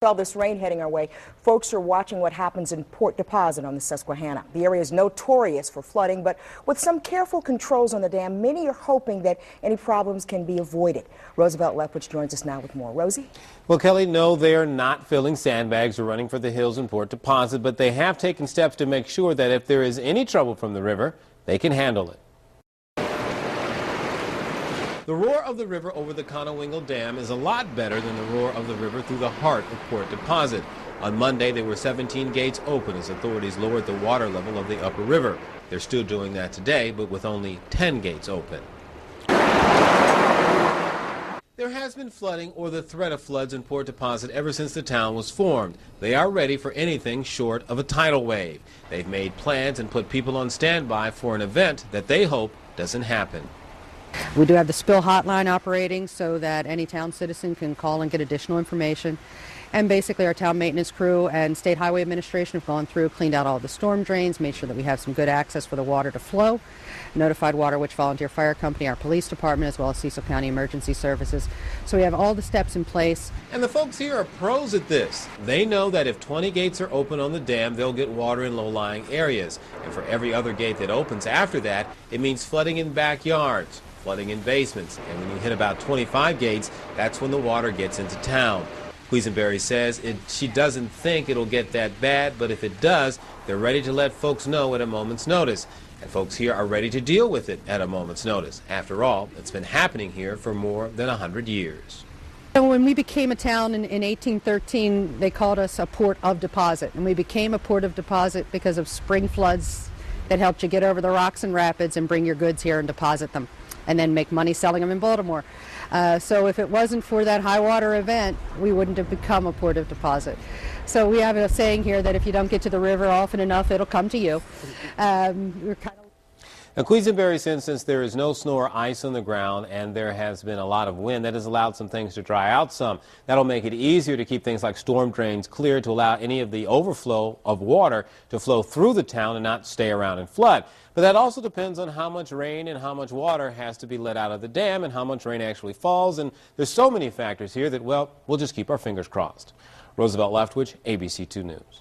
All this rain heading our way, folks are watching what happens in Port Deposit on the Susquehanna. The area is notorious for flooding, but with some careful controls on the dam, many are hoping that any problems can be avoided. Roosevelt Leftwich joins us now with more. Rosie? Well, Kelly, no, they are not filling sandbags or running for the hills in Port Deposit, but they have taken steps to make sure that if there is any trouble from the river, they can handle it. The roar of the river over the Conowingle Dam is a lot better than the roar of the river through the heart of Port Deposit. On Monday, there were 17 gates open as authorities lowered the water level of the upper river. They're still doing that today, but with only 10 gates open. There has been flooding or the threat of floods in Port Deposit ever since the town was formed. They are ready for anything short of a tidal wave. They've made plans and put people on standby for an event that they hope doesn't happen. We do have the spill hotline operating so that any town citizen can call and get additional information. And basically our town maintenance crew and State Highway Administration have gone through, cleaned out all the storm drains, made sure that we have some good access for the water to flow, notified Water Witch Volunteer Fire Company, our police department, as well as Cecil County Emergency Services. So we have all the steps in place. And the folks here are pros at this. They know that if 20 gates are open on the dam, they'll get water in low-lying areas. And for every other gate that opens after that, it means flooding in backyards, flooding in basements, and when you hit about 25 gates, that's when the water gets into town. Quisenberry says she doesn't think it'll get that bad, but if it does, they're ready to let folks know at a moment's notice. And folks here are ready to deal with it at a moment's notice. After all, it's been happening here for more than 100 years. When we became a town in 1813, they called us a port of deposit, and we became a port of deposit because of spring floods that helped you get over the rocks and rapids and bring your goods here and deposit them, and then make money selling them in Baltimore. So if it wasn't for that high water event, we wouldn't have become a port of deposit. So we have a saying here that if you don't get to the river often enough, it'll come to you. Now, Quisenberry's instance, there is no snow or ice on the ground, and there has been a lot of wind that has allowed some things to dry out some. That'll make it easier to keep things like storm drains clear to allow any of the overflow of water to flow through the town and not stay around and flood. But that also depends on how much rain and how much water has to be let out of the dam and how much rain actually falls. And there's so many factors here that, well, we'll just keep our fingers crossed. Roosevelt Leftwich, ABC 2 News.